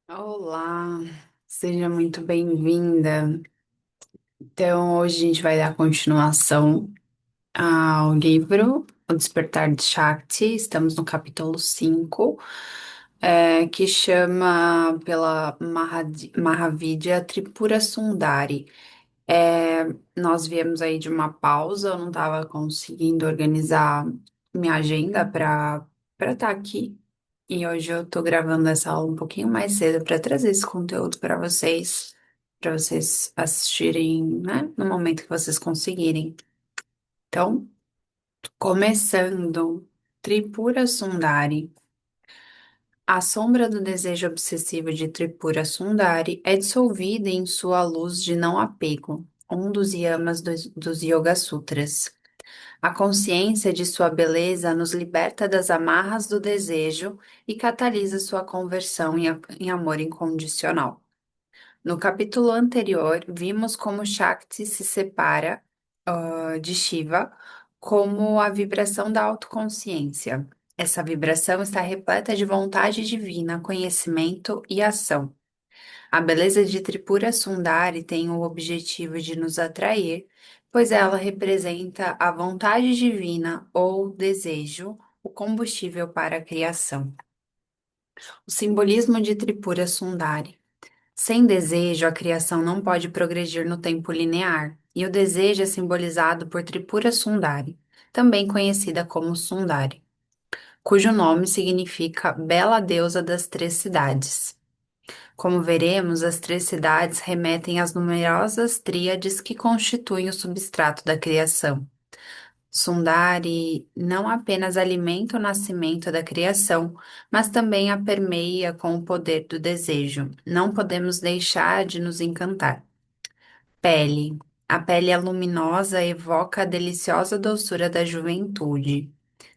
Olá, seja muito bem-vinda. Então, hoje a gente vai dar continuação ao livro O Despertar de Shakti. Estamos no capítulo 5, que chama pela Mahavidya Tripura Sundari. É, nós viemos aí de uma pausa, eu não estava conseguindo organizar minha agenda para estar aqui. E hoje eu tô gravando essa aula um pouquinho mais cedo para trazer esse conteúdo para vocês assistirem, né, no momento que vocês conseguirem. Então, começando, Tripura Sundari. A sombra do desejo obsessivo de Tripura Sundari é dissolvida em sua luz de não apego, um dos yamas dos Yoga Sutras. A consciência de sua beleza nos liberta das amarras do desejo e catalisa sua conversão em amor incondicional. No capítulo anterior, vimos como Shakti se separa, de Shiva como a vibração da autoconsciência. Essa vibração está repleta de vontade divina, conhecimento e ação. A beleza de Tripura Sundari tem o objetivo de nos atrair, pois ela representa a vontade divina ou desejo, o combustível para a criação. O simbolismo de Tripura Sundari. Sem desejo, a criação não pode progredir no tempo linear, e o desejo é simbolizado por Tripura Sundari, também conhecida como Sundari, cujo nome significa Bela Deusa das Três Cidades. Como veremos, as três cidades remetem às numerosas tríades que constituem o substrato da criação. Sundari não apenas alimenta o nascimento da criação, mas também a permeia com o poder do desejo. Não podemos deixar de nos encantar. Pele. A pele é luminosa evoca a deliciosa doçura da juventude.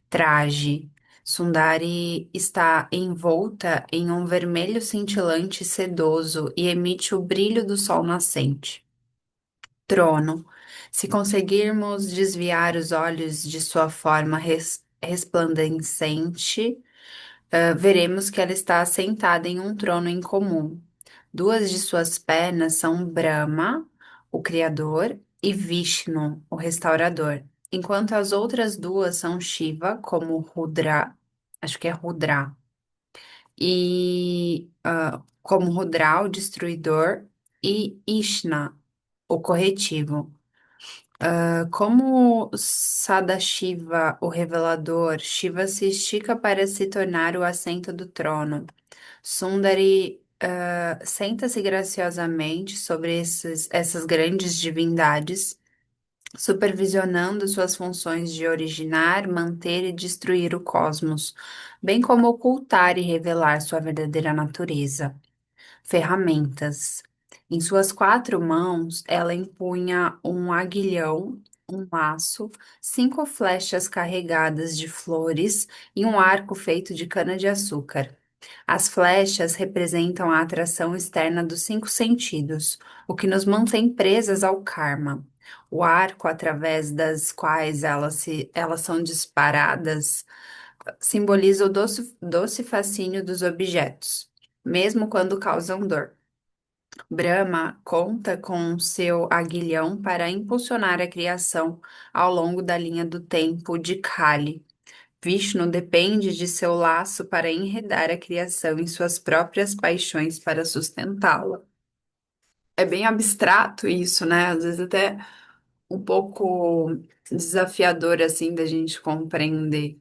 Traje. Sundari está envolta em um vermelho cintilante e sedoso e emite o brilho do sol nascente. Trono. Se conseguirmos desviar os olhos de sua forma resplandecente, veremos que ela está assentada em um trono incomum. Duas de suas pernas são Brahma, o Criador, e Vishnu, o Restaurador, enquanto as outras duas são Shiva, como Rudra, acho que é Rudra, e como Rudra, o Destruidor, e Ishna, o Corretivo. Como Sadashiva, o Revelador, Shiva se estica para se tornar o assento do trono. Sundari, senta-se graciosamente sobre essas grandes divindades, supervisionando suas funções de originar, manter e destruir o cosmos, bem como ocultar e revelar sua verdadeira natureza. Ferramentas. Em suas quatro mãos, ela empunha um aguilhão, um laço, cinco flechas carregadas de flores e um arco feito de cana-de-açúcar. As flechas representam a atração externa dos cinco sentidos, o que nos mantém presas ao karma. O arco, através das quais elas são disparadas, simboliza o doce fascínio dos objetos, mesmo quando causam dor. Brahma conta com seu aguilhão para impulsionar a criação ao longo da linha do tempo de Kali. Vishnu depende de seu laço para enredar a criação em suas próprias paixões para sustentá-la. É bem abstrato isso, né? Às vezes até um pouco desafiador assim da gente compreender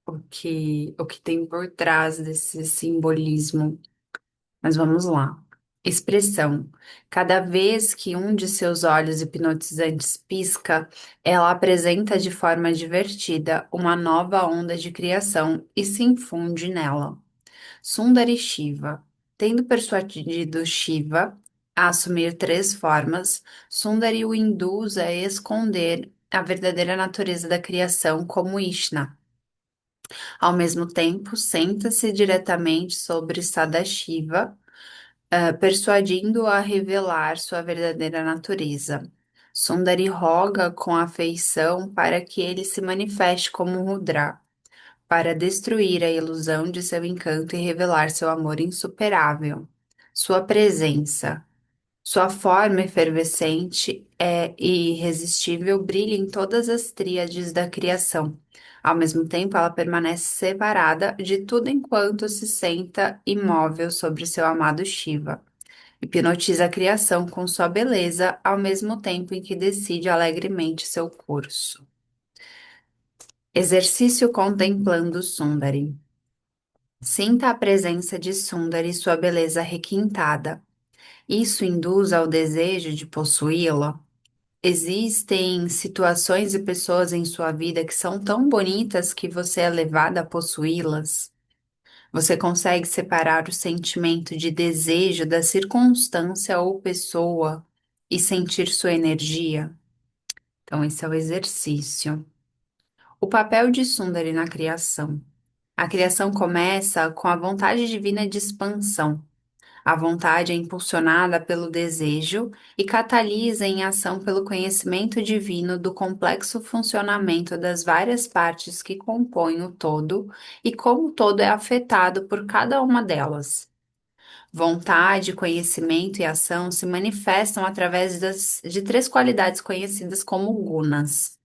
o que tem por trás desse simbolismo. Mas vamos lá. Expressão. Cada vez que um de seus olhos hipnotizantes pisca, ela apresenta de forma divertida uma nova onda de criação e se infunde nela. Sundari Shiva. Tendo persuadido Shiva a assumir três formas, Sundari o induz a esconder a verdadeira natureza da criação como Ishna. Ao mesmo tempo, senta-se diretamente sobre Sadashiva, persuadindo-o a revelar sua verdadeira natureza. Sundari roga com afeição para que ele se manifeste como Rudra, para destruir a ilusão de seu encanto e revelar seu amor insuperável. Sua presença. Sua forma efervescente e irresistível brilha em todas as tríades da criação. Ao mesmo tempo, ela permanece separada de tudo enquanto se senta imóvel sobre seu amado Shiva. Hipnotiza a criação com sua beleza, ao mesmo tempo em que decide alegremente seu curso. Exercício contemplando Sundari. Sinta a presença de Sundari e sua beleza requintada. Isso induz ao desejo de possuí-la? Existem situações e pessoas em sua vida que são tão bonitas que você é levada a possuí-las? Você consegue separar o sentimento de desejo da circunstância ou pessoa e sentir sua energia? Então, esse é o exercício. O papel de Sundari na criação. A criação começa com a vontade divina de expansão. A vontade é impulsionada pelo desejo e catalisa em ação pelo conhecimento divino do complexo funcionamento das várias partes que compõem o todo e como o todo é afetado por cada uma delas. Vontade, conhecimento e ação se manifestam através de três qualidades conhecidas como gunas.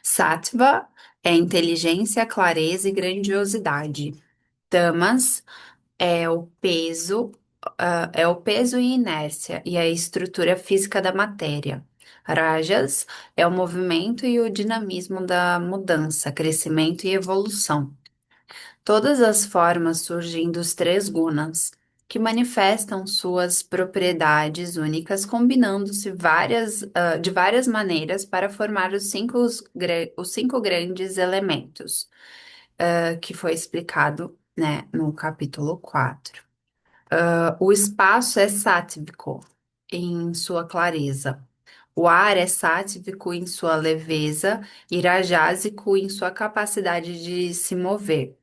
Sattva é inteligência, clareza e grandiosidade. Tamas é o peso, é o peso e inércia e a estrutura física da matéria. Rajas é o movimento e o dinamismo da mudança, crescimento e evolução. Todas as formas surgem dos três gunas, que manifestam suas propriedades únicas, combinando-se de várias maneiras para formar os cinco grandes elementos, que foi explicado, né, no capítulo 4. O espaço é sátvico em sua clareza. O ar é sátivico em sua leveza e rajásico em sua capacidade de se mover.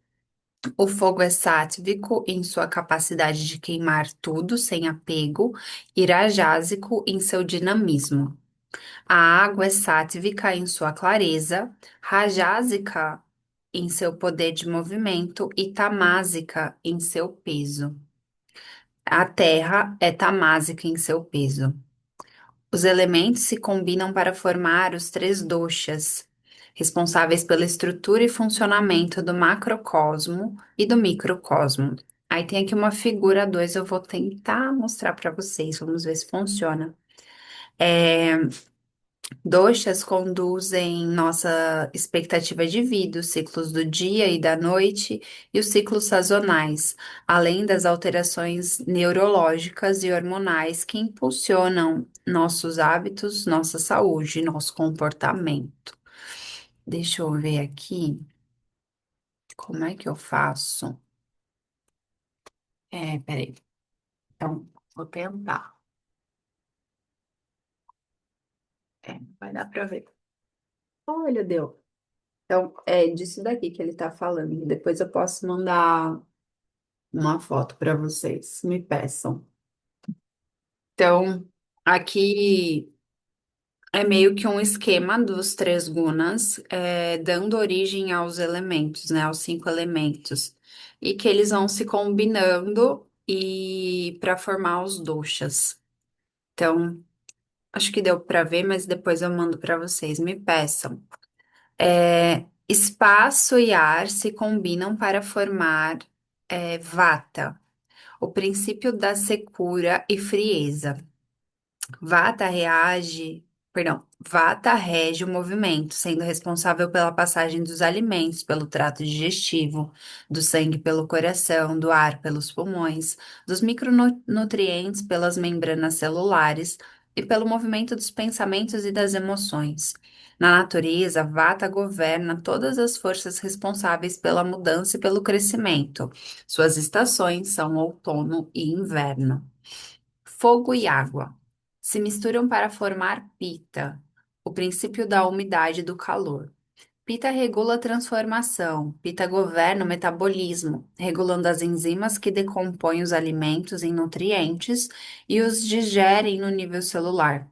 O fogo é sátvico em sua capacidade de queimar tudo sem apego e rajásico em seu dinamismo. A água é sátvica em sua clareza, rajásica em seu poder de movimento e tamásica em seu peso. A terra é tamásica em seu peso. Os elementos se combinam para formar os três doshas, responsáveis pela estrutura e funcionamento do macrocosmo e do microcosmo. Aí tem aqui uma figura 2, eu vou tentar mostrar para vocês, vamos ver se funciona. É, Doshas conduzem nossa expectativa de vida, os ciclos do dia e da noite e os ciclos sazonais, além das alterações neurológicas e hormonais que impulsionam nossos hábitos, nossa saúde, nosso comportamento. Deixa eu ver aqui como é que eu faço. Peraí. Então, vou tentar. Vai dar para ver. Olha, deu. Então, é disso daqui que ele tá falando. Depois eu posso mandar uma foto para vocês, me peçam. Então, aqui é meio que um esquema dos três gunas, dando origem aos elementos, né, aos cinco elementos, e que eles vão se combinando e para formar os doshas. Então, acho que deu para ver, mas depois eu mando para vocês, me peçam. Espaço e ar se combinam para formar vata, o princípio da secura e frieza. Vata reage, Vata rege o movimento, sendo responsável pela passagem dos alimentos pelo trato digestivo, do sangue pelo coração, do ar pelos pulmões, dos micronutrientes pelas membranas celulares e pelo movimento dos pensamentos e das emoções. Na natureza, Vata governa todas as forças responsáveis pela mudança e pelo crescimento. Suas estações são outono e inverno. Fogo e água se misturam para formar Pita, o princípio da umidade e do calor. Pita regula a transformação. Pita governa o metabolismo, regulando as enzimas que decompõem os alimentos em nutrientes e os digerem no nível celular.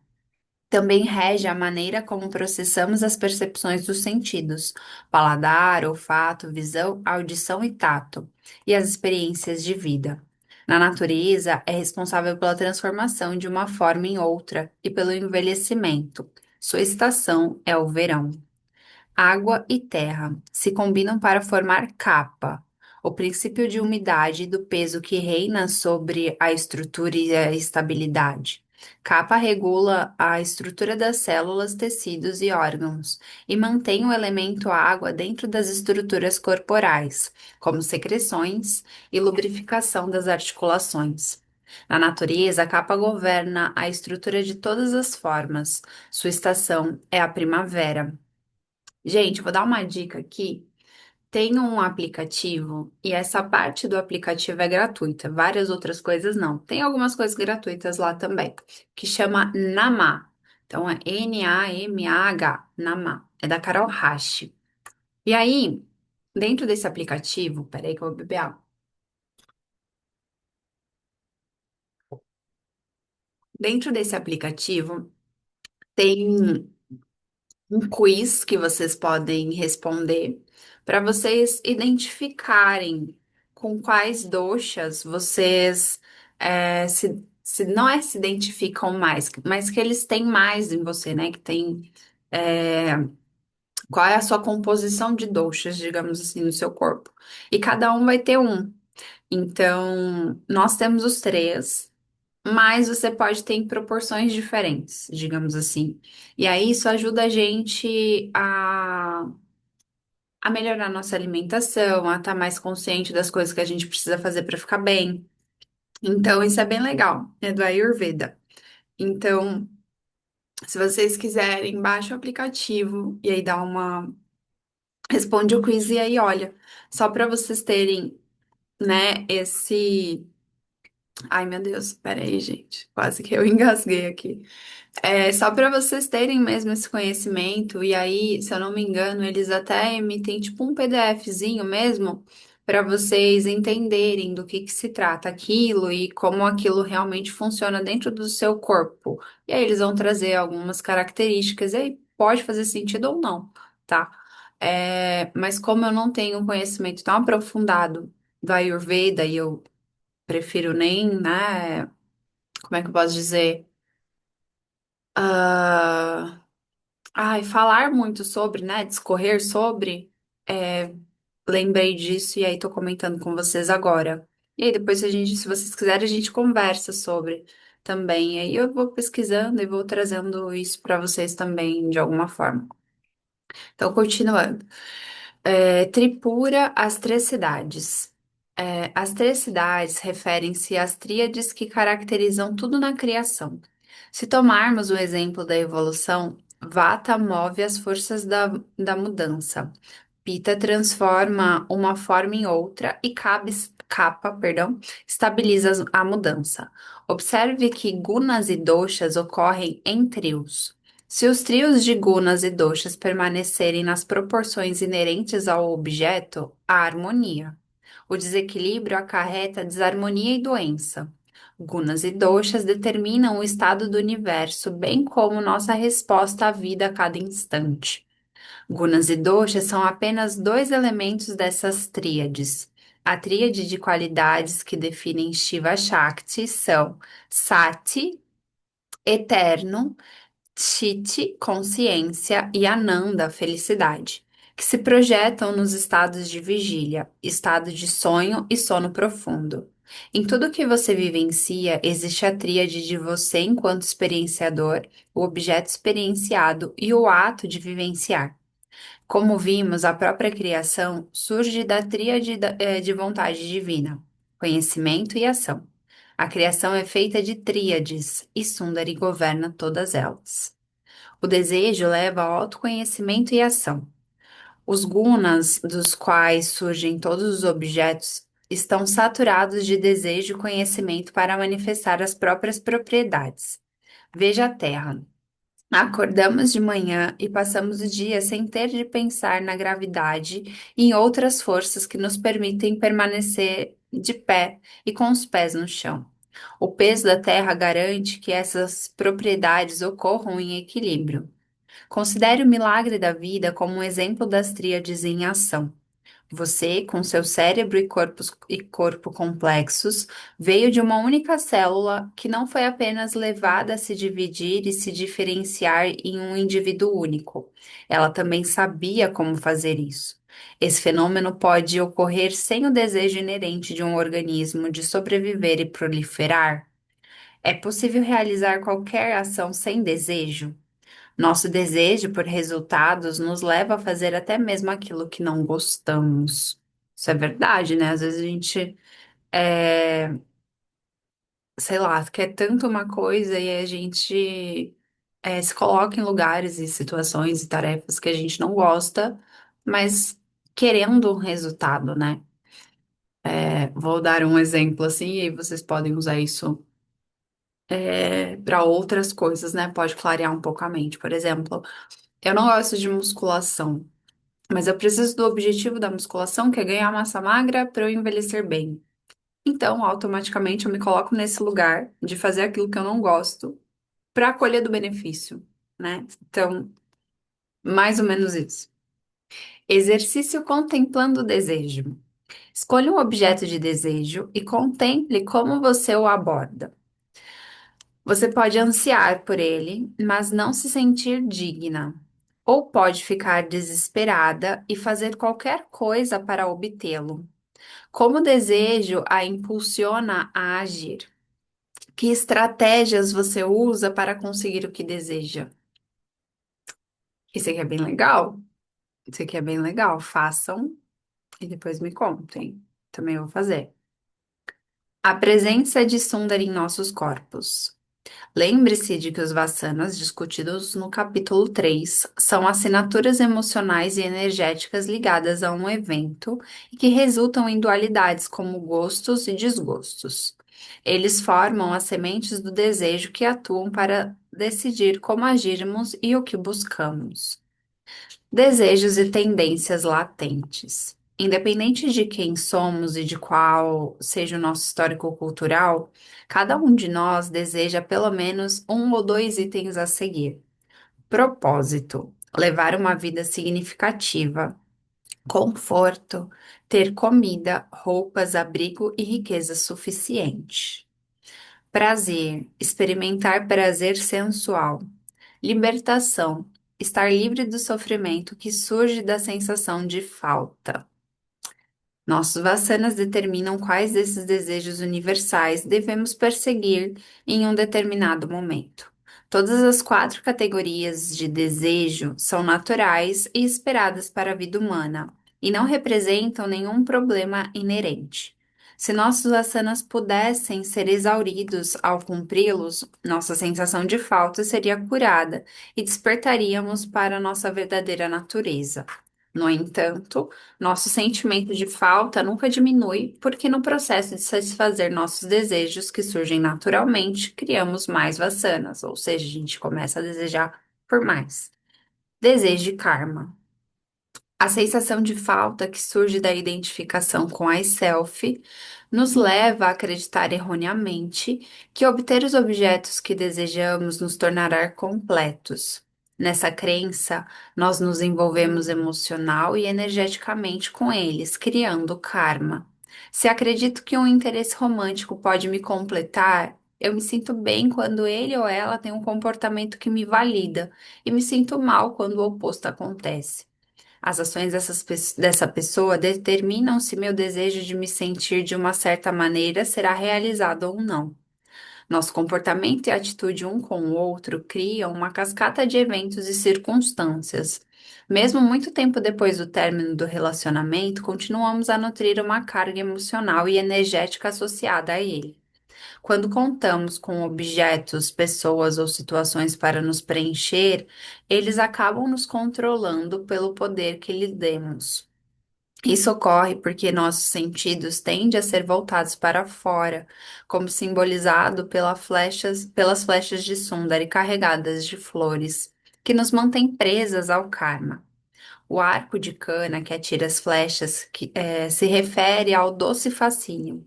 Também rege a maneira como processamos as percepções dos sentidos, paladar, olfato, visão, audição e tato, e as experiências de vida. Na natureza, é responsável pela transformação de uma forma em outra e pelo envelhecimento. Sua estação é o verão. Água e terra se combinam para formar capa. O princípio de umidade e do peso que reina sobre a estrutura e a estabilidade. Capa regula a estrutura das células, tecidos e órgãos e mantém o elemento água dentro das estruturas corporais, como secreções e lubrificação das articulações. Na natureza, a capa governa a estrutura de todas as formas. Sua estação é a primavera. Gente, vou dar uma dica aqui. Tem um aplicativo e essa parte do aplicativo é gratuita, várias outras coisas não. Tem algumas coisas gratuitas lá também, que chama Namá. Então é Namah, Namá. É da Carol Rashi. E aí, dentro desse aplicativo, peraí que eu vou beber água. Dentro desse aplicativo tem um quiz que vocês podem responder para vocês identificarem com quais doshas vocês se não é se identificam mais, mas que eles têm mais em você, né? Que tem é, qual é a sua composição de doshas, digamos assim, no seu corpo. E cada um vai ter um. Então, nós temos os três. Mas você pode ter em proporções diferentes, digamos assim. E aí isso ajuda a gente a melhorar a nossa alimentação, a estar mais consciente das coisas que a gente precisa fazer para ficar bem. Então, isso é bem legal, é do Ayurveda. Então, se vocês quiserem, baixa o aplicativo e aí dá uma. Responde o quiz e aí olha. Só para vocês terem, né, esse. Ai, meu Deus, peraí, gente. Quase que eu engasguei aqui. É só para vocês terem mesmo esse conhecimento, e aí, se eu não me engano, eles até emitem tipo um PDFzinho mesmo para vocês entenderem do que se trata aquilo e como aquilo realmente funciona dentro do seu corpo. E aí eles vão trazer algumas características, e aí pode fazer sentido ou não, tá? Mas como eu não tenho um conhecimento tão aprofundado do Ayurveda e eu prefiro nem, né, como é que eu posso dizer? Ah, ai, falar muito sobre, né? Discorrer sobre, é, lembrei disso e aí tô comentando com vocês agora. E aí depois a gente, se vocês quiserem, a gente conversa sobre também. E aí eu vou pesquisando e vou trazendo isso para vocês também de alguma forma. Então, continuando. Tripura, as três cidades. As três cidades referem-se às tríades que caracterizam tudo na criação. Se tomarmos o exemplo da evolução, Vata move as forças da mudança. Pita transforma uma forma em outra e Kapha, perdão, estabiliza a mudança. Observe que gunas e doshas ocorrem em trios. Se os trios de gunas e doshas permanecerem nas proporções inerentes ao objeto, há harmonia. O desequilíbrio acarreta desarmonia e doença. Gunas e doshas determinam o estado do universo, bem como nossa resposta à vida a cada instante. Gunas e doshas são apenas dois elementos dessas tríades. A tríade de qualidades que definem Shiva Shakti são Sati, eterno, Chiti, consciência, e Ananda, felicidade, que se projetam nos estados de vigília, estado de sonho e sono profundo. Em tudo que você vivencia, existe a tríade de você enquanto experienciador, o objeto experienciado e o ato de vivenciar. Como vimos, a própria criação surge da tríade de vontade divina, conhecimento e ação. A criação é feita de tríades e Sundari governa todas elas. O desejo leva ao autoconhecimento e ação. Os gunas, dos quais surgem todos os objetos, estão saturados de desejo e conhecimento para manifestar as próprias propriedades. Veja a Terra. Acordamos de manhã e passamos o dia sem ter de pensar na gravidade e em outras forças que nos permitem permanecer de pé e com os pés no chão. O peso da Terra garante que essas propriedades ocorram em equilíbrio. Considere o milagre da vida como um exemplo das tríades em ação. Você, com seu cérebro e corpo complexos, veio de uma única célula que não foi apenas levada a se dividir e se diferenciar em um indivíduo único. Ela também sabia como fazer isso. Esse fenômeno pode ocorrer sem o desejo inerente de um organismo de sobreviver e proliferar. É possível realizar qualquer ação sem desejo? Nosso desejo por resultados nos leva a fazer até mesmo aquilo que não gostamos. Isso é verdade, né? Às vezes a gente, sei lá, quer tanto uma coisa e a gente se coloca em lugares e situações e tarefas que a gente não gosta, mas querendo um resultado, né? Vou dar um exemplo assim, e aí vocês podem usar isso para outras coisas, né? Pode clarear um pouco a mente. Por exemplo, eu não gosto de musculação. Mas eu preciso do objetivo da musculação, que é ganhar massa magra para eu envelhecer bem. Então, automaticamente, eu me coloco nesse lugar de fazer aquilo que eu não gosto para colher do benefício, né? Então, mais ou menos isso. Exercício contemplando o desejo. Escolha um objeto de desejo e contemple como você o aborda. Você pode ansiar por ele, mas não se sentir digna. Ou pode ficar desesperada e fazer qualquer coisa para obtê-lo. Como o desejo a impulsiona a agir? Que estratégias você usa para conseguir o que deseja? Isso aqui é bem legal. Isso aqui é bem legal. Façam e depois me contem. Também vou fazer. A presença de Sundar em nossos corpos. Lembre-se de que os vasanas discutidos no capítulo 3 são assinaturas emocionais e energéticas ligadas a um evento e que resultam em dualidades como gostos e desgostos. Eles formam as sementes do desejo que atuam para decidir como agirmos e o que buscamos. Desejos e tendências latentes. Independente de quem somos e de qual seja o nosso histórico cultural, cada um de nós deseja pelo menos um ou dois itens a seguir. Propósito: levar uma vida significativa, conforto, ter comida, roupas, abrigo e riqueza suficiente. Prazer: experimentar prazer sensual. Libertação: estar livre do sofrimento que surge da sensação de falta. Nossos vasanas determinam quais desses desejos universais devemos perseguir em um determinado momento. Todas as quatro categorias de desejo são naturais e esperadas para a vida humana e não representam nenhum problema inerente. Se nossos asanas pudessem ser exauridos ao cumpri-los, nossa sensação de falta seria curada e despertaríamos para a nossa verdadeira natureza. No entanto, nosso sentimento de falta nunca diminui, porque no processo de satisfazer nossos desejos que surgem naturalmente, criamos mais vasanas, ou seja, a gente começa a desejar por mais. Desejo de karma. A sensação de falta que surge da identificação com a self nos leva a acreditar erroneamente que obter os objetos que desejamos nos tornará completos. Nessa crença, nós nos envolvemos emocional e energeticamente com eles, criando karma. Se acredito que um interesse romântico pode me completar, eu me sinto bem quando ele ou ela tem um comportamento que me valida, e me sinto mal quando o oposto acontece. As ações dessa pessoa determinam se meu desejo de me sentir de uma certa maneira será realizado ou não. Nosso comportamento e atitude um com o outro criam uma cascata de eventos e circunstâncias. Mesmo muito tempo depois do término do relacionamento, continuamos a nutrir uma carga emocional e energética associada a ele. Quando contamos com objetos, pessoas ou situações para nos preencher, eles acabam nos controlando pelo poder que lhes demos. Isso ocorre porque nossos sentidos tendem a ser voltados para fora, como simbolizado pelas flechas de Sundari carregadas de flores, que nos mantêm presas ao karma. O arco de cana que atira as flechas se refere ao doce fascínio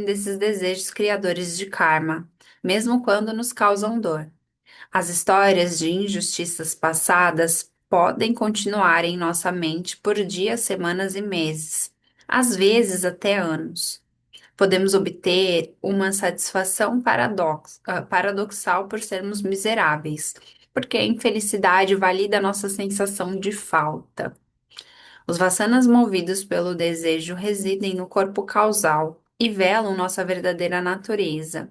desses desejos criadores de karma, mesmo quando nos causam dor. As histórias de injustiças passadas podem continuar em nossa mente por dias, semanas e meses, às vezes até anos. Podemos obter uma satisfação paradoxal por sermos miseráveis, porque a infelicidade valida a nossa sensação de falta. Os vassanas movidos pelo desejo residem no corpo causal e velam nossa verdadeira natureza.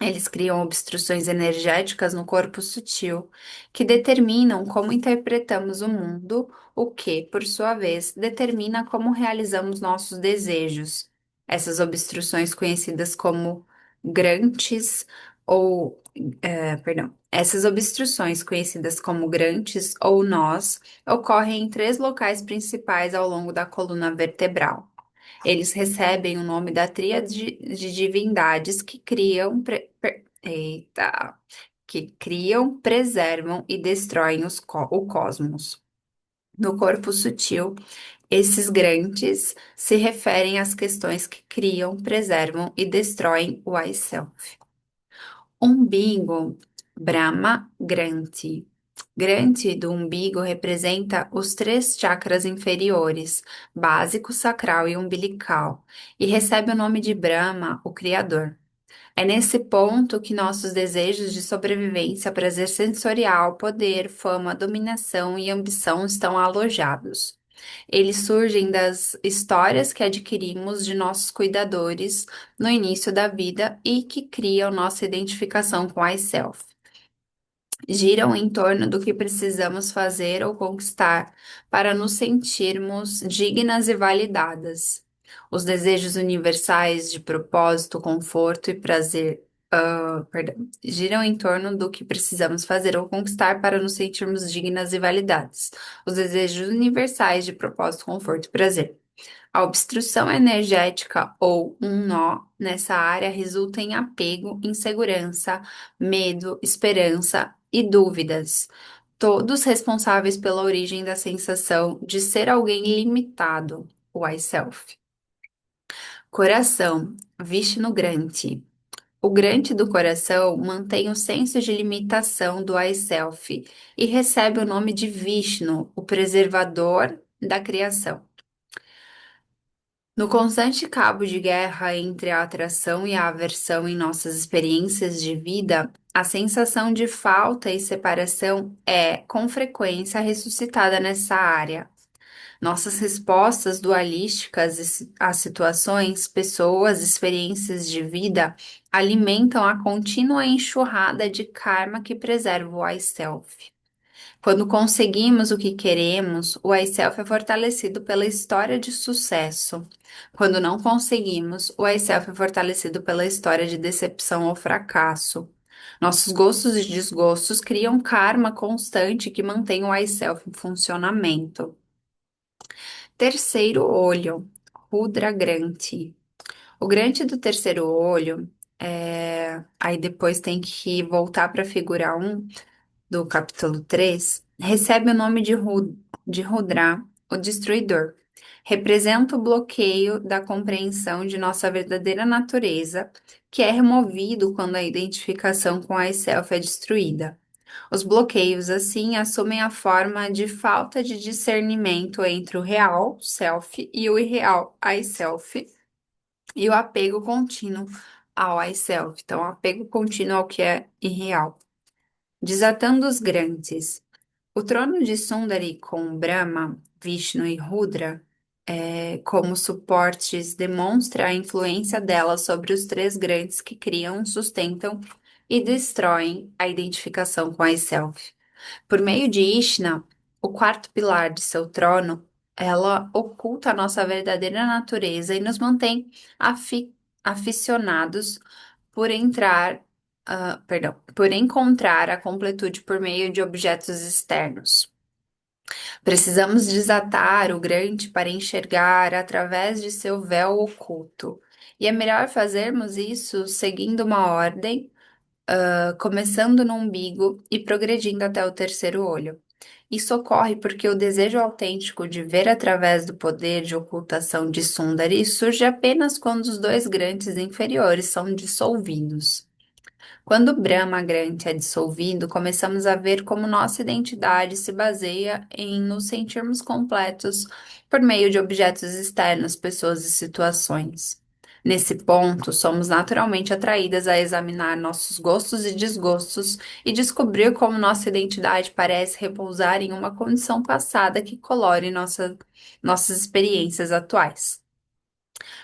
Eles criam obstruções energéticas no corpo sutil, que determinam como interpretamos o mundo, o que, por sua vez, determina como realizamos nossos desejos. Essas obstruções conhecidas como grantes ou, essas obstruções conhecidas como grantes ou nós ocorrem em três locais principais ao longo da coluna vertebral. Eles recebem o nome da tríade de divindades que criam, que criam, preservam e destroem o cosmos. No corpo sutil, esses grandes se referem às questões que criam, preservam e destroem o I Self. Umbigo, Brahma Granthi. Granthi do umbigo representa os três chakras inferiores, básico, sacral e umbilical, e recebe o nome de Brahma, o Criador. É nesse ponto que nossos desejos de sobrevivência, prazer sensorial, poder, fama, dominação e ambição estão alojados. Eles surgem das histórias que adquirimos de nossos cuidadores no início da vida e que criam nossa identificação com a self. Giram em torno do que precisamos fazer ou conquistar para nos sentirmos dignas e validadas. Os desejos universais de propósito, conforto e prazer, giram em torno do que precisamos fazer ou conquistar para nos sentirmos dignas e validadas. Os desejos universais de propósito, conforto e prazer. A obstrução energética ou um nó nessa área resulta em apego, insegurança, medo, esperança e dúvidas, todos responsáveis pela origem da sensação de ser alguém limitado, o I self. Coração, Vishnu Granthi. O Granthi do coração mantém o senso de limitação do I self e recebe o nome de Vishnu, o preservador da criação. No constante cabo de guerra entre a atração e a aversão em nossas experiências de vida, a sensação de falta e separação é, com frequência, ressuscitada nessa área. Nossas respostas dualísticas às situações, pessoas, experiências de vida alimentam a contínua enxurrada de karma que preserva o I-Self. Quando conseguimos o que queremos, o I-Self é fortalecido pela história de sucesso. Quando não conseguimos, o I-Self é fortalecido pela história de decepção ou fracasso. Nossos gostos e desgostos criam karma constante que mantém o I-Self em funcionamento. Terceiro olho, Rudra Granthi. O Granthi do terceiro olho, aí depois tem que voltar para a figura 1 do capítulo 3, recebe o nome de Rudra, o destruidor. Representa o bloqueio da compreensão de nossa verdadeira natureza, que é removido quando a identificação com a self é destruída. Os bloqueios, assim, assumem a forma de falta de discernimento entre o real self e o irreal I self, e o apego contínuo ao I self. Então, apego contínuo ao que é irreal. Desatando os grandes. O trono de Sundari com Brahma, Vishnu e Rudra como suportes demonstra a influência dela sobre os três grandes que criam, sustentam e destroem a identificação com a self. Por meio de Ishna, o quarto pilar de seu trono, ela oculta a nossa verdadeira natureza e nos mantém aficionados por por encontrar a completude por meio de objetos externos. Precisamos desatar o grande para enxergar através de seu véu oculto. E é melhor fazermos isso seguindo uma ordem, começando no umbigo e progredindo até o terceiro olho. Isso ocorre porque o desejo autêntico de ver através do poder de ocultação de Sundari surge apenas quando os dois grandes inferiores são dissolvidos. Quando o Brahma Grante é dissolvido, começamos a ver como nossa identidade se baseia em nos sentirmos completos por meio de objetos externos, pessoas e situações. Nesse ponto, somos naturalmente atraídas a examinar nossos gostos e desgostos e descobrir como nossa identidade parece repousar em uma condição passada que colore nossas experiências atuais.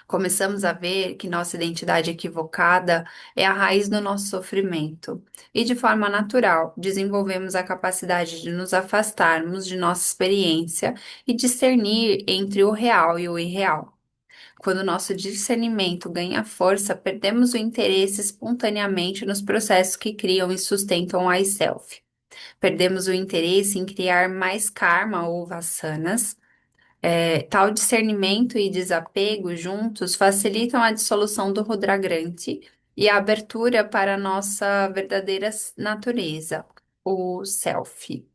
Começamos a ver que nossa identidade equivocada é a raiz do nosso sofrimento, e de forma natural desenvolvemos a capacidade de nos afastarmos de nossa experiência e discernir entre o real e o irreal. Quando nosso discernimento ganha força, perdemos o interesse espontaneamente nos processos que criam e sustentam a self. Perdemos o interesse em criar mais karma ou vasanas. Tal discernimento e desapego juntos facilitam a dissolução do Rudragrante e a abertura para a nossa verdadeira natureza, o Self.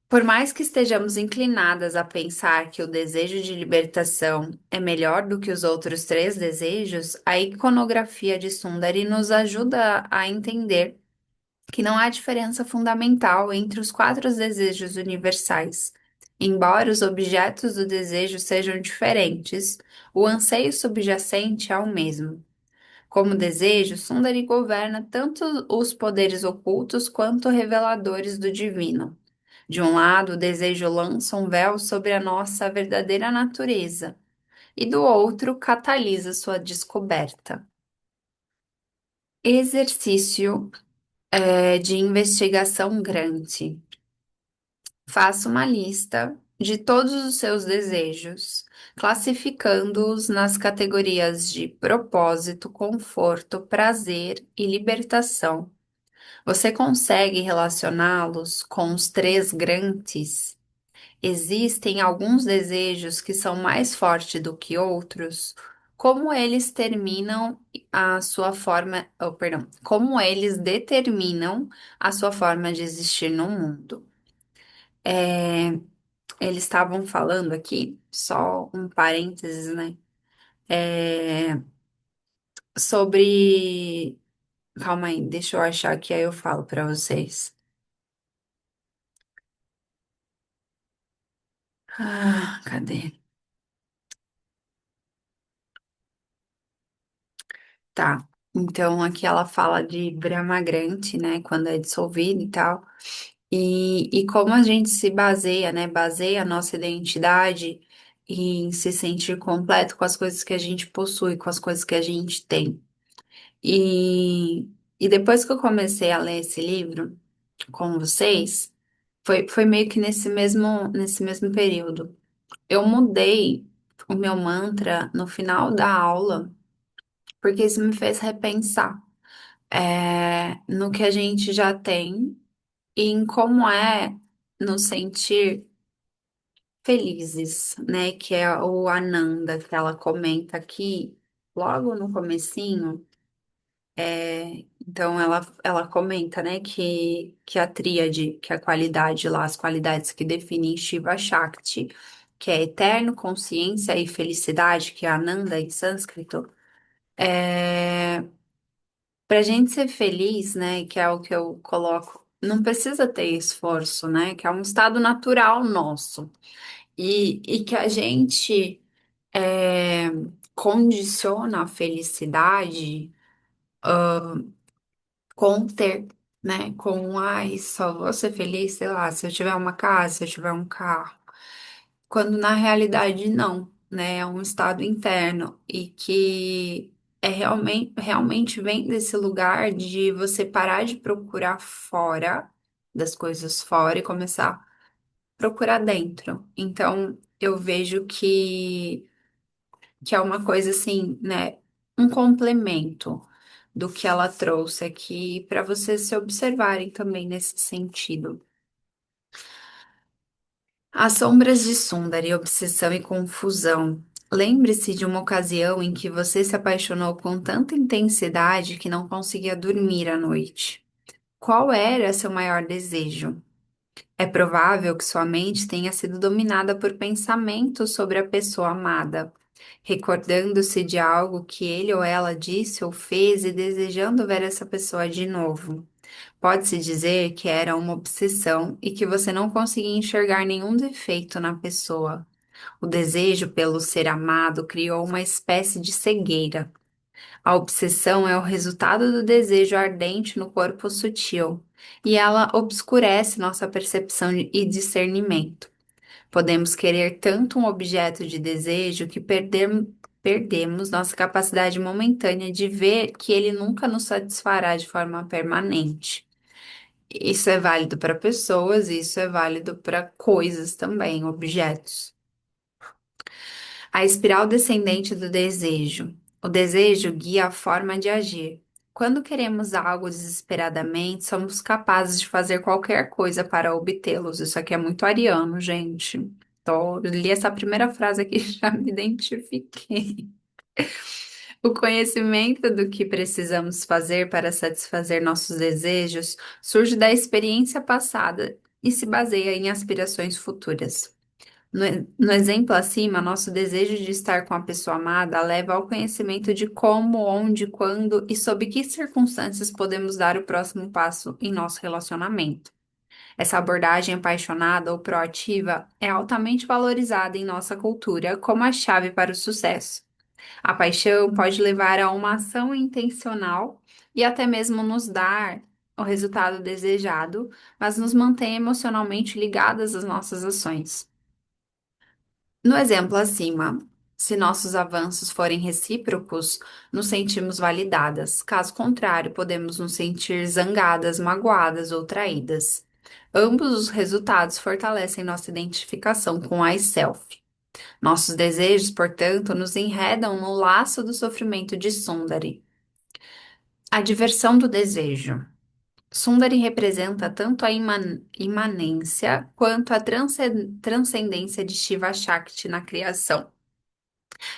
Por mais que estejamos inclinadas a pensar que o desejo de libertação é melhor do que os outros três desejos, a iconografia de Sundari nos ajuda a entender que não há diferença fundamental entre os quatro desejos universais. Embora os objetos do desejo sejam diferentes, o anseio subjacente é o mesmo. Como desejo, Sundari governa tanto os poderes ocultos quanto reveladores do divino. De um lado, o desejo lança um véu sobre a nossa verdadeira natureza, e do outro, catalisa sua descoberta. Exercício, de investigação grande. Faça uma lista de todos os seus desejos, classificando-os nas categorias de propósito, conforto, prazer e libertação. Você consegue relacioná-los com os três grandes? Existem alguns desejos que são mais fortes do que outros? Como eles terminam a sua forma, oh, perdão, como eles determinam a sua forma de existir no mundo? É, Eles estavam falando aqui, só um parênteses, né? É, sobre. Calma aí, deixa eu achar que aí eu falo para vocês. Cadê? Tá. Então, aqui ela fala de Brahmagrante, né? Quando é dissolvido e tal. E como a gente se baseia, né? Baseia a nossa identidade em se sentir completo com as coisas que a gente possui, com as coisas que a gente tem. E, e depois que eu comecei a ler esse livro com vocês, foi meio que nesse mesmo período. Eu mudei o meu mantra no final da aula, porque isso me fez repensar no que a gente já tem e em como é nos sentir felizes, né? Que é o Ananda, que ela comenta aqui logo no comecinho. Então ela comenta, né, que a tríade, que a qualidade lá, as qualidades que definem Shiva Shakti, que é eterno, consciência e felicidade, que é Ananda em sânscrito, para a gente ser feliz, né, que é o que eu coloco, não precisa ter esforço, né, que é um estado natural nosso, e que a gente é, condiciona a felicidade com ter, né? Com, ai, só vou ser feliz, sei lá, se eu tiver uma casa, se eu tiver um carro. Quando na realidade não, né? É um estado interno e que realmente vem desse lugar de você parar de procurar fora das coisas fora e começar a procurar dentro. Então, eu vejo que é uma coisa assim, né? Um complemento do que ela trouxe aqui para vocês se observarem também nesse sentido. As sombras de Sundari, obsessão e confusão. Lembre-se de uma ocasião em que você se apaixonou com tanta intensidade que não conseguia dormir à noite. Qual era seu maior desejo? É provável que sua mente tenha sido dominada por pensamentos sobre a pessoa amada. recordando-se de algo que ele ou ela disse ou fez e desejando ver essa pessoa de novo. Pode-se dizer que era uma obsessão e que você não conseguia enxergar nenhum defeito na pessoa. O desejo pelo ser amado criou uma espécie de cegueira. A obsessão é o resultado do desejo ardente no corpo sutil, e ela obscurece nossa percepção e discernimento. Podemos querer tanto um objeto de desejo que perdemos nossa capacidade momentânea de ver que ele nunca nos satisfará de forma permanente. Isso é válido para pessoas, e isso é válido para coisas também, objetos. A espiral descendente do desejo. O desejo guia a forma de agir. Quando queremos algo desesperadamente, somos capazes de fazer qualquer coisa para obtê-los. Isso aqui é muito ariano, gente. Li essa primeira frase aqui e já me identifiquei. O conhecimento do que precisamos fazer para satisfazer nossos desejos surge da experiência passada e se baseia em aspirações futuras. No exemplo acima, nosso desejo de estar com a pessoa amada leva ao conhecimento de como, onde, quando e sob que circunstâncias podemos dar o próximo passo em nosso relacionamento. Essa abordagem apaixonada ou proativa é altamente valorizada em nossa cultura como a chave para o sucesso. A paixão pode levar a uma ação intencional e até mesmo nos dar o resultado desejado, mas nos mantém emocionalmente ligadas às nossas ações. No exemplo acima, se nossos avanços forem recíprocos, nos sentimos validadas. Caso contrário, podemos nos sentir zangadas, magoadas ou traídas. Ambos os resultados fortalecem nossa identificação com a self. Nossos desejos, portanto, nos enredam no laço do sofrimento de Sundari. A diversão do desejo. Sundari representa tanto a imanência quanto a transcendência de Shiva Shakti na criação.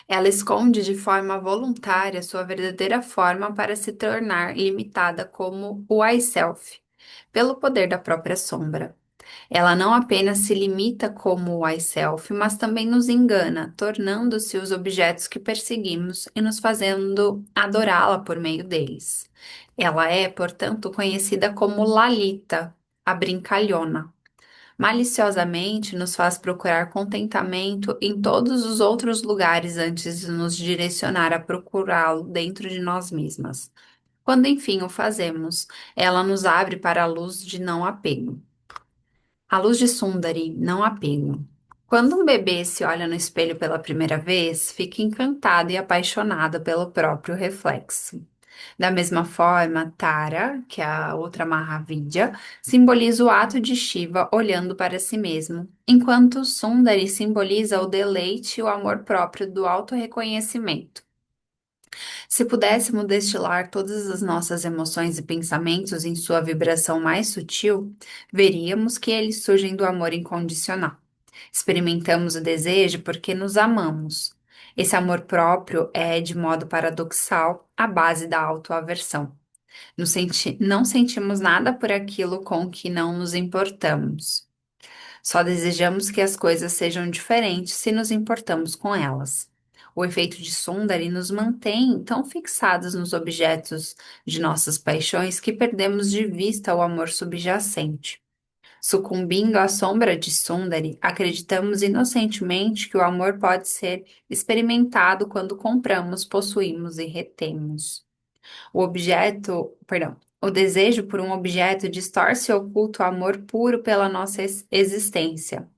Ela esconde de forma voluntária sua verdadeira forma para se tornar limitada como o I Self, pelo poder da própria sombra. Ela não apenas se limita como o I Self, mas também nos engana, tornando-se os objetos que perseguimos e nos fazendo adorá-la por meio deles. Ela é, portanto, conhecida como Lalita, a brincalhona. Maliciosamente nos faz procurar contentamento em todos os outros lugares antes de nos direcionar a procurá-lo dentro de nós mesmas. Quando enfim o fazemos, ela nos abre para a luz de não apego. A luz de Sundari, não apego. Quando um bebê se olha no espelho pela primeira vez, fica encantado e apaixonado pelo próprio reflexo. Da mesma forma, Tara, que é a outra Mahavidya, simboliza o ato de Shiva olhando para si mesmo, enquanto Sundari simboliza o deleite e o amor próprio do autorreconhecimento. Se pudéssemos destilar todas as nossas emoções e pensamentos em sua vibração mais sutil, veríamos que eles surgem do amor incondicional. Experimentamos o desejo porque nos amamos. Esse amor próprio é, de modo paradoxal, a base da autoaversão. Não sentimos nada por aquilo com que não nos importamos. Só desejamos que as coisas sejam diferentes se nos importamos com elas. O efeito de Sundari nos mantém tão fixados nos objetos de nossas paixões que perdemos de vista o amor subjacente. Sucumbindo à sombra de Sundari, acreditamos inocentemente que o amor pode ser experimentado quando compramos, possuímos e retemos. O desejo por um objeto distorce e oculta o amor puro pela nossa existência.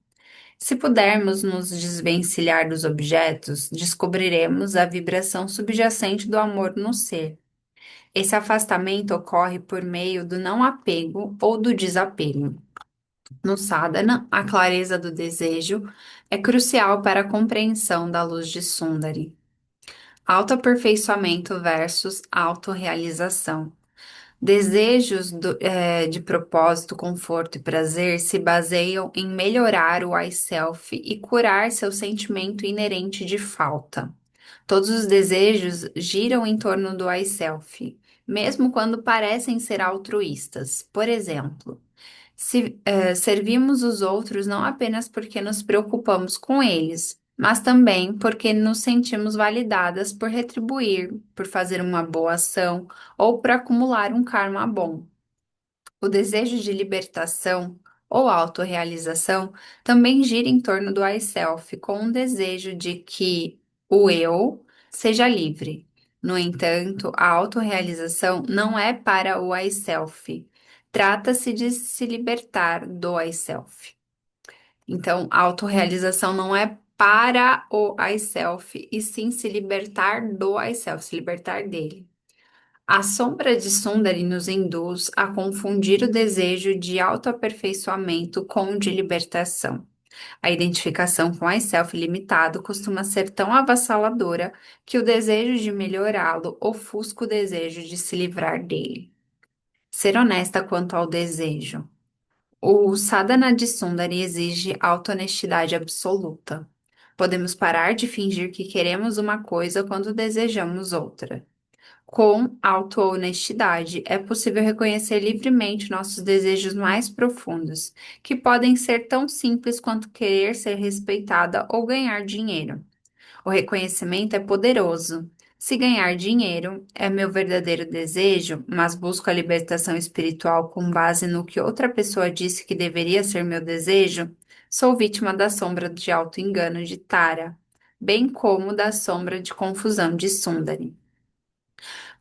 Se pudermos nos desvencilhar dos objetos, descobriremos a vibração subjacente do amor no ser. Esse afastamento ocorre por meio do não apego ou do desapego. No sadhana, a clareza do desejo é crucial para a compreensão da luz de Sundari. Autoaperfeiçoamento versus autorrealização. Desejos de propósito, conforto e prazer se baseiam em melhorar o I-self e curar seu sentimento inerente de falta. Todos os desejos giram em torno do I-self, mesmo quando parecem ser altruístas. Por exemplo, se servimos os outros não apenas porque nos preocupamos com eles, mas também porque nos sentimos validadas por retribuir, por fazer uma boa ação ou por acumular um karma bom. O desejo de libertação ou autorrealização também gira em torno do I self, com um desejo de que o eu seja livre. No entanto, a autorrealização não é para o I self. Trata-se de se libertar do I self. Então, a autorrealização não é para o I self, e sim se libertar do I self, se libertar dele. A sombra de Sundari nos induz a confundir o desejo de autoaperfeiçoamento com o de libertação. A identificação com o I-self limitado costuma ser tão avassaladora que o desejo de melhorá-lo ofusca o desejo de se livrar dele. Ser honesta quanto ao desejo. O sadhana de Sundari exige auto-honestidade absoluta. Podemos parar de fingir que queremos uma coisa quando desejamos outra. Com auto-honestidade, é possível reconhecer livremente nossos desejos mais profundos, que podem ser tão simples quanto querer ser respeitada ou ganhar dinheiro. O reconhecimento é poderoso. Se ganhar dinheiro é meu verdadeiro desejo, mas busco a libertação espiritual com base no que outra pessoa disse que deveria ser meu desejo, sou vítima da sombra de auto-engano de Tara, bem como da sombra de confusão de Sundari.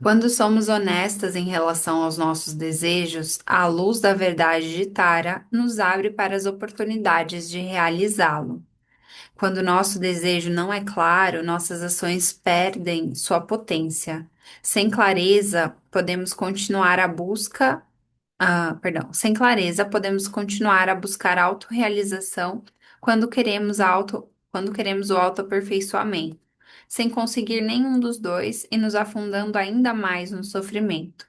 Quando somos honestas em relação aos nossos desejos, a luz da verdade de Tara nos abre para as oportunidades de realizá-lo. Quando nosso desejo não é claro, nossas ações perdem sua potência. Sem clareza, podemos continuar a busca, sem clareza, podemos continuar a buscar autorrealização quando queremos o autoaperfeiçoamento, sem conseguir nenhum dos dois e nos afundando ainda mais no sofrimento.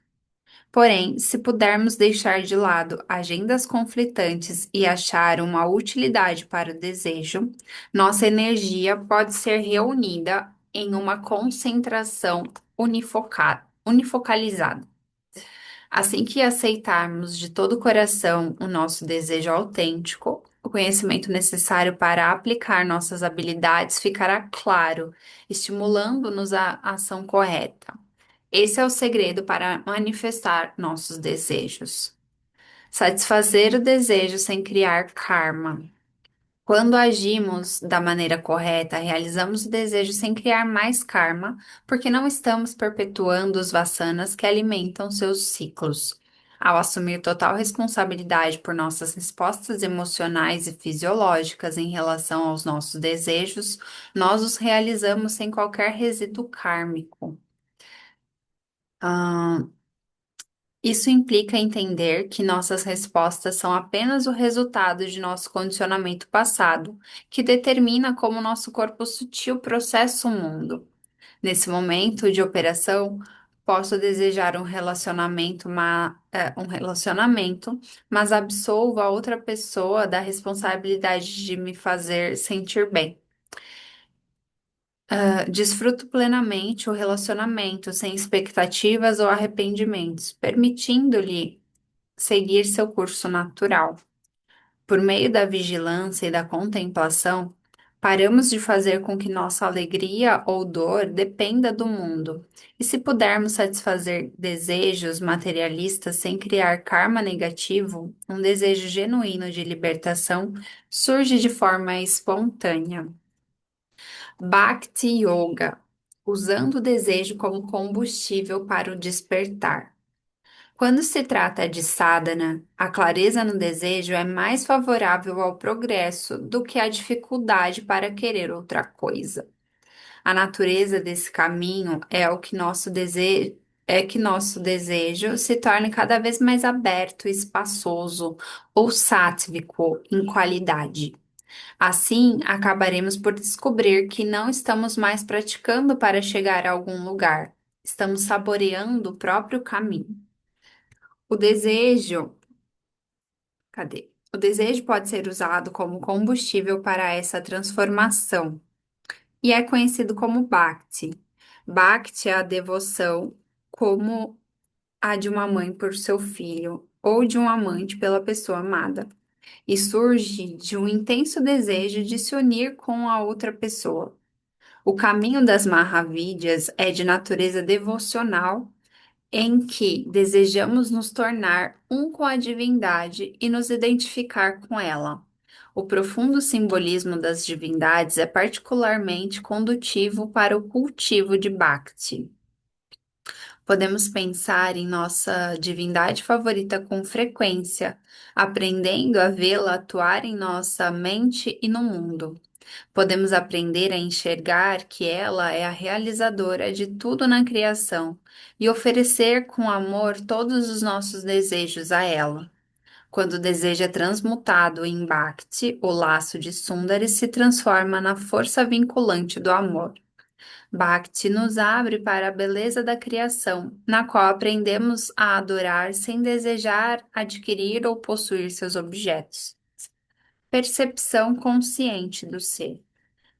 Porém, se pudermos deixar de lado agendas conflitantes e achar uma utilidade para o desejo, nossa energia pode ser reunida em uma concentração unifocalizada. Assim que aceitarmos de todo o coração o nosso desejo autêntico, o conhecimento necessário para aplicar nossas habilidades ficará claro, estimulando-nos à ação correta. Esse é o segredo para manifestar nossos desejos. Satisfazer o desejo sem criar karma. Quando agimos da maneira correta, realizamos o desejo sem criar mais karma, porque não estamos perpetuando os vassanas que alimentam seus ciclos. Ao assumir total responsabilidade por nossas respostas emocionais e fisiológicas em relação aos nossos desejos, nós os realizamos sem qualquer resíduo kármico. Isso implica entender que nossas respostas são apenas o resultado de nosso condicionamento passado, que determina como nosso corpo sutil processa o mundo. Nesse momento de operação, posso desejar um relacionamento, mas absolvo a outra pessoa da responsabilidade de me fazer sentir bem. Desfruto plenamente o relacionamento, sem expectativas ou arrependimentos, permitindo-lhe seguir seu curso natural. Por meio da vigilância e da contemplação, paramos de fazer com que nossa alegria ou dor dependa do mundo. E se pudermos satisfazer desejos materialistas sem criar karma negativo, um desejo genuíno de libertação surge de forma espontânea. Bhakti Yoga, usando o desejo como combustível para o despertar. Quando se trata de sadhana, a clareza no desejo é mais favorável ao progresso do que a dificuldade para querer outra coisa. A natureza desse caminho é que nosso desejo se torne cada vez mais aberto, espaçoso ou sátvico em qualidade. Assim, acabaremos por descobrir que não estamos mais praticando para chegar a algum lugar, estamos saboreando o próprio caminho. O desejo, cadê? O desejo pode ser usado como combustível para essa transformação e é conhecido como Bhakti. Bhakti é a devoção como a de uma mãe por seu filho ou de um amante pela pessoa amada. e surge de um intenso desejo de se unir com a outra pessoa. O caminho das Mahavidyas é de natureza devocional, em que desejamos nos tornar um com a divindade e nos identificar com ela. O profundo simbolismo das divindades é particularmente condutivo para o cultivo de Bhakti. Podemos pensar em nossa divindade favorita com frequência, aprendendo a vê-la atuar em nossa mente e no mundo. Podemos aprender a enxergar que ela é a realizadora de tudo na criação e oferecer com amor todos os nossos desejos a ela. Quando o desejo é transmutado em Bhakti, o laço de Sundari se transforma na força vinculante do amor. Bhakti nos abre para a beleza da criação, na qual aprendemos a adorar sem desejar adquirir ou possuir seus objetos. Percepção consciente do ser.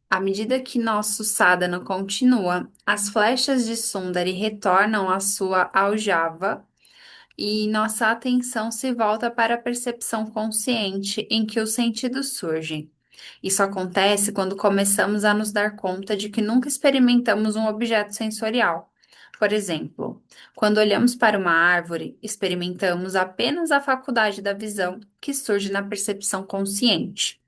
À medida que nosso sadhana continua, as flechas de Sundari retornam à sua aljava e nossa atenção se volta para a percepção consciente em que os sentidos surgem. Isso acontece quando começamos a nos dar conta de que nunca experimentamos um objeto sensorial. Por exemplo, quando olhamos para uma árvore, experimentamos apenas a faculdade da visão, que surge na percepção consciente.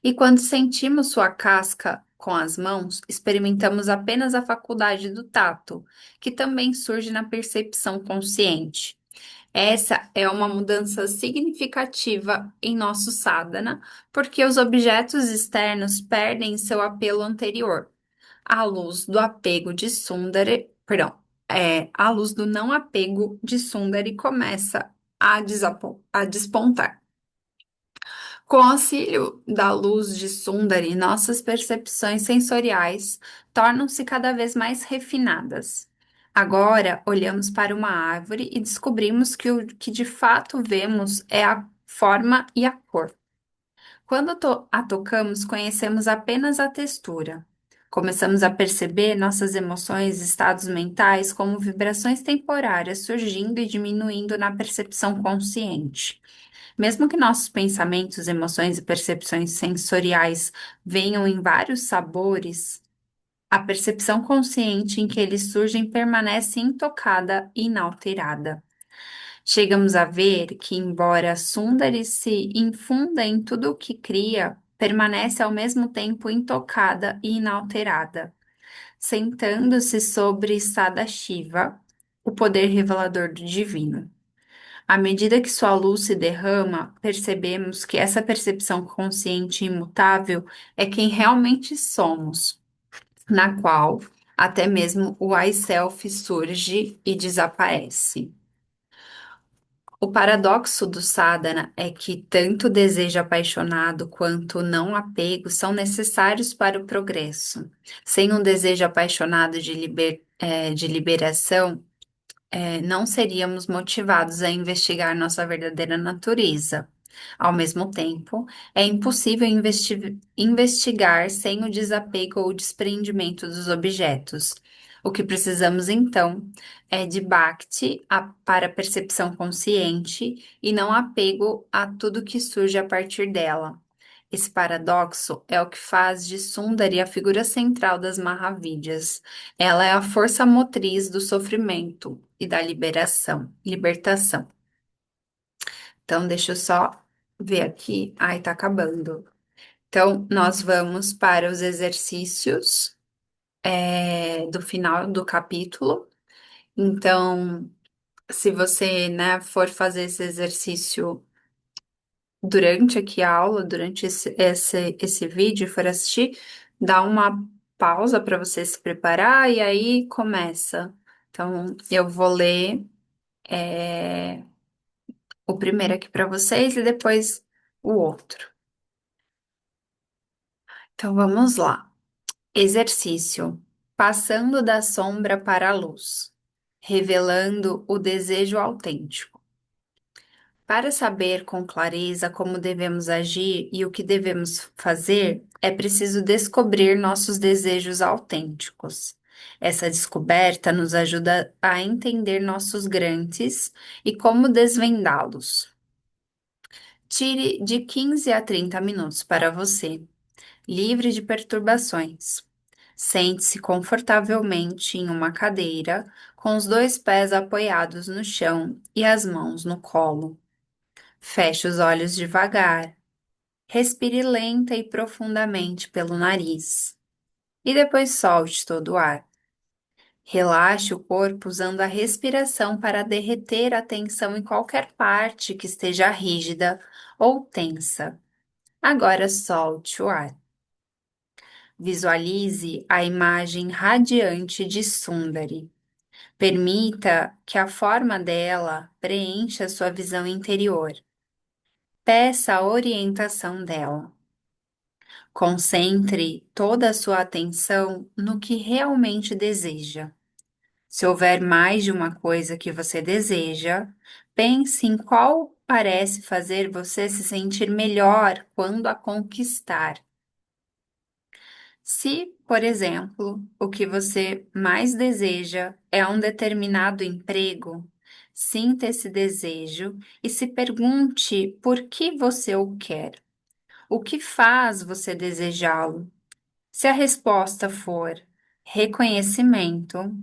E quando sentimos sua casca com as mãos, experimentamos apenas a faculdade do tato, que também surge na percepção consciente. Essa é uma mudança significativa em nosso sadhana, porque os objetos externos perdem seu apelo anterior. À luz do apego de Sundari, perdão, a luz do não apego de Sundari começa a despontar. Com o auxílio da luz de Sundari, nossas percepções sensoriais tornam-se cada vez mais refinadas. Agora, olhamos para uma árvore e descobrimos que o que de fato vemos é a forma e a cor. Quando a tocamos, conhecemos apenas a textura. Começamos a perceber nossas emoções e estados mentais como vibrações temporárias surgindo e diminuindo na percepção consciente. Mesmo que nossos pensamentos, emoções e percepções sensoriais venham em vários sabores, a percepção consciente em que eles surgem permanece intocada e inalterada. Chegamos a ver que, embora Sundari se infunda em tudo o que cria, permanece ao mesmo tempo intocada e inalterada, sentando-se sobre Sadashiva, o poder revelador do divino. À medida que sua luz se derrama, percebemos que essa percepção consciente e imutável é quem realmente somos, na qual até mesmo o I Self surge e desaparece. O paradoxo do sadhana é que tanto o desejo apaixonado quanto o não apego são necessários para o progresso. Sem um desejo apaixonado de liberação, não seríamos motivados a investigar nossa verdadeira natureza. Ao mesmo tempo, é impossível investigar sem o desapego ou desprendimento dos objetos. O que precisamos, então, é de Bhakti para a percepção consciente e não apego a tudo que surge a partir dela. Esse paradoxo é o que faz de Sundari a figura central das Mahavidyas. Ela é a força motriz do sofrimento e da libertação. Então, deixa eu só ver aqui. Ai, tá acabando. Então, nós vamos para os exercícios, do final do capítulo. Então, se você, né, for fazer esse exercício durante aqui a aula, durante esse vídeo, for assistir, dá uma pausa para você se preparar e aí começa. Então, eu vou ler o primeiro aqui para vocês e depois o outro. Então, vamos lá. Exercício: passando da sombra para a luz, revelando o desejo autêntico. Para saber com clareza como devemos agir e o que devemos fazer, é preciso descobrir nossos desejos autênticos. Essa descoberta nos ajuda a entender nossos grantes e como desvendá-los. Tire de 15 a 30 minutos para você, livre de perturbações. Sente-se confortavelmente em uma cadeira, com os dois pés apoiados no chão e as mãos no colo. Feche os olhos devagar. Respire lenta e profundamente pelo nariz. E depois solte todo o ar. Relaxe o corpo usando a respiração para derreter a tensão em qualquer parte que esteja rígida ou tensa. Agora solte o ar. Visualize a imagem radiante de Sundari. Permita que a forma dela preencha sua visão interior. Peça a orientação dela. Concentre toda a sua atenção no que realmente deseja. Se houver mais de uma coisa que você deseja, pense em qual parece fazer você se sentir melhor quando a conquistar. Se, por exemplo, o que você mais deseja é um determinado emprego, sinta esse desejo e se pergunte por que você o quer. O que faz você desejá-lo? Se a resposta for reconhecimento,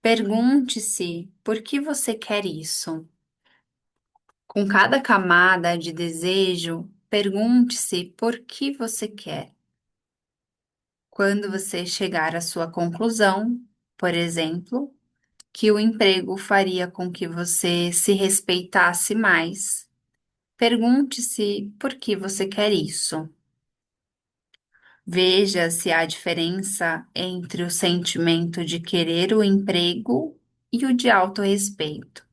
pergunte-se por que você quer isso. Com cada camada de desejo, pergunte-se por que você quer. Quando você chegar à sua conclusão, por exemplo, que o emprego faria com que você se respeitasse mais, pergunte-se por que você quer isso. Veja se há diferença entre o sentimento de querer o emprego e o de autorrespeito.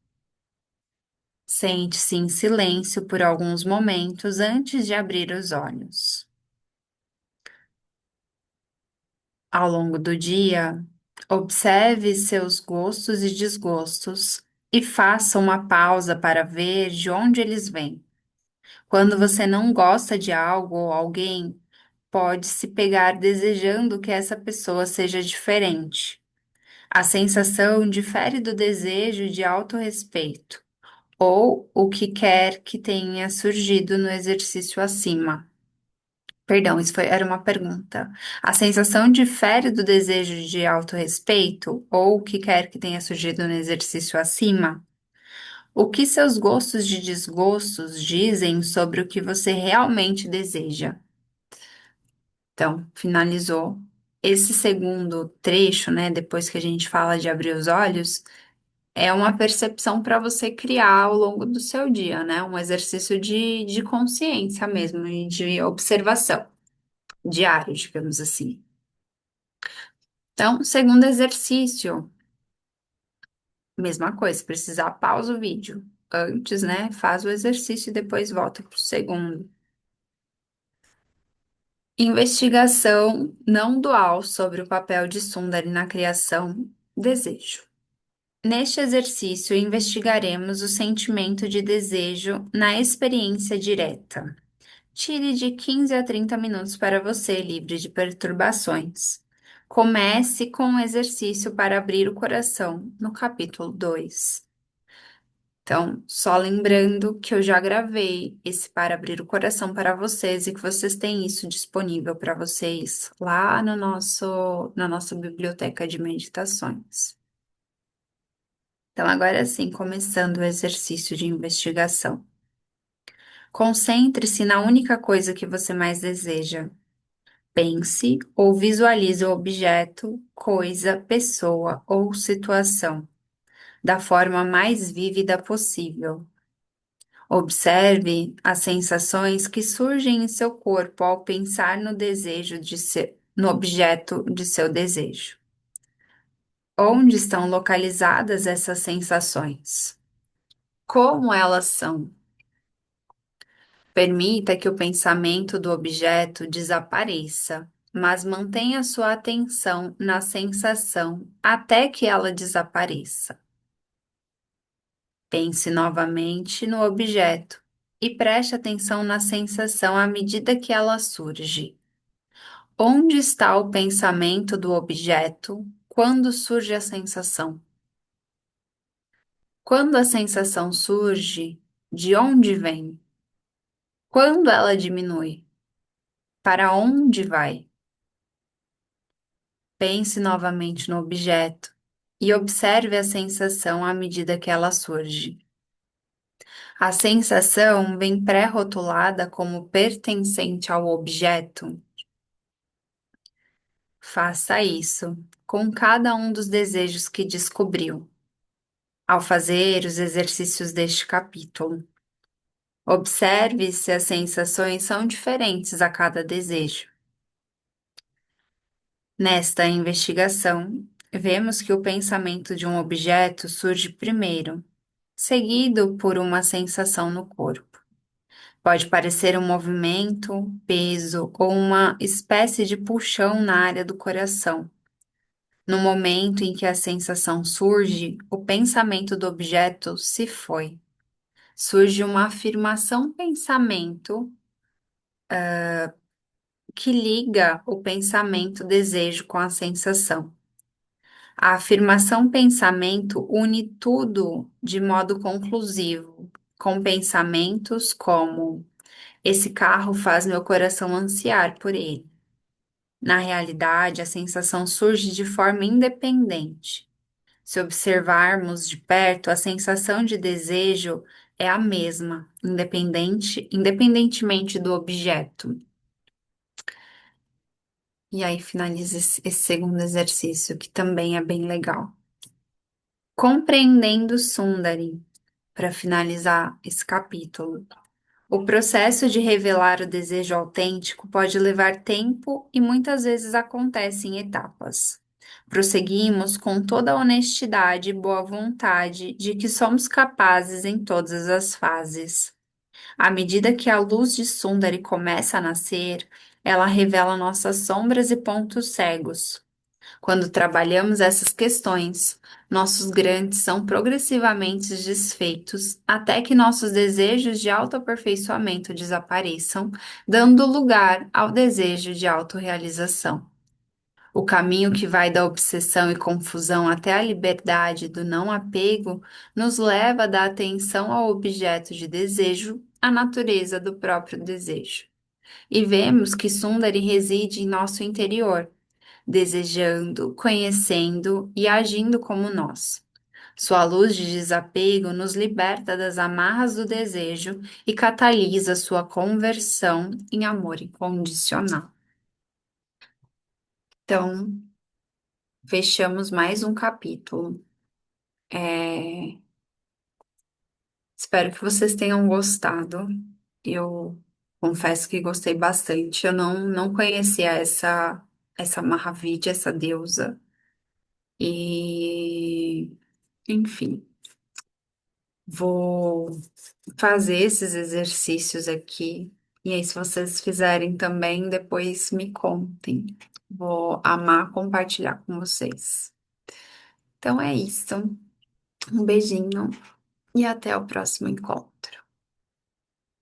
Sente-se em silêncio por alguns momentos antes de abrir os olhos. Ao longo do dia, observe seus gostos e desgostos e faça uma pausa para ver de onde eles vêm. Quando você não gosta de algo ou alguém, pode se pegar desejando que essa pessoa seja diferente. A sensação difere do desejo de autorrespeito, ou o que quer que tenha surgido no exercício acima. Perdão, era uma pergunta. A sensação difere do desejo de autorrespeito, ou o que quer que tenha surgido no exercício acima? O que seus gostos de desgostos dizem sobre o que você realmente deseja? Então, finalizou esse segundo trecho, né? Depois que a gente fala de abrir os olhos, é uma percepção para você criar ao longo do seu dia, né? Um exercício de consciência mesmo e de observação diário, digamos assim. Então, segundo exercício, mesma coisa, se precisar, pausa o vídeo. Antes, né? Faz o exercício e depois volta para o segundo. Investigação não dual sobre o papel de Sundari na criação, desejo. Neste exercício, investigaremos o sentimento de desejo na experiência direta. Tire de 15 a 30 minutos para você, livre de perturbações. Comece com um exercício para abrir o coração, no capítulo 2. Então, só lembrando que eu já gravei esse para abrir o coração para vocês e que vocês têm isso disponível para vocês lá no na nossa biblioteca de meditações. Então, agora sim, começando o exercício de investigação. Concentre-se na única coisa que você mais deseja. Pense ou visualize o objeto, coisa, pessoa ou situação da forma mais vívida possível. Observe as sensações que surgem em seu corpo ao pensar no desejo no objeto de seu desejo. Onde estão localizadas essas sensações? Como elas são? Permita que o pensamento do objeto desapareça, mas mantenha sua atenção na sensação até que ela desapareça. Pense novamente no objeto e preste atenção na sensação à medida que ela surge. Onde está o pensamento do objeto quando surge a sensação? Quando a sensação surge, de onde vem? Quando ela diminui, para onde vai? Pense novamente no objeto e observe a sensação à medida que ela surge. A sensação vem pré-rotulada como pertencente ao objeto. Faça isso com cada um dos desejos que descobriu, ao fazer os exercícios deste capítulo. Observe se as sensações são diferentes a cada desejo. Nesta investigação, vemos que o pensamento de um objeto surge primeiro, seguido por uma sensação no corpo. Pode parecer um movimento, peso ou uma espécie de puxão na área do coração. No momento em que a sensação surge, o pensamento do objeto se foi. Surge uma afirmação pensamento que liga o pensamento desejo com a sensação. A afirmação pensamento une tudo de modo conclusivo, com pensamentos como: esse carro faz meu coração ansiar por ele. Na realidade, a sensação surge de forma independente. Se observarmos de perto, a sensação de desejo é a mesma, independentemente do objeto. E aí finaliza esse segundo exercício, que também é bem legal. Compreendendo Sundari, para finalizar esse capítulo. O processo de revelar o desejo autêntico pode levar tempo e muitas vezes acontece em etapas. Prosseguimos com toda a honestidade e boa vontade de que somos capazes em todas as fases. À medida que a luz de Sundari começa a nascer, ela revela nossas sombras e pontos cegos. Quando trabalhamos essas questões, nossos grandes são progressivamente desfeitos até que nossos desejos de autoaperfeiçoamento desapareçam, dando lugar ao desejo de autorrealização. O caminho que vai da obsessão e confusão até a liberdade do não apego nos leva da atenção ao objeto de desejo à natureza do próprio desejo. E vemos que Sundari reside em nosso interior, desejando, conhecendo e agindo como nós. Sua luz de desapego nos liberta das amarras do desejo e catalisa sua conversão em amor incondicional. Então, fechamos mais um capítulo. Espero que vocês tenham gostado. Eu confesso que gostei bastante. Eu não conhecia essa Mahavidi, essa deusa. E, enfim. Vou fazer esses exercícios aqui. E aí, se vocês fizerem também, depois me contem. Vou amar compartilhar com vocês. Então é isso. Um beijinho e até o próximo encontro.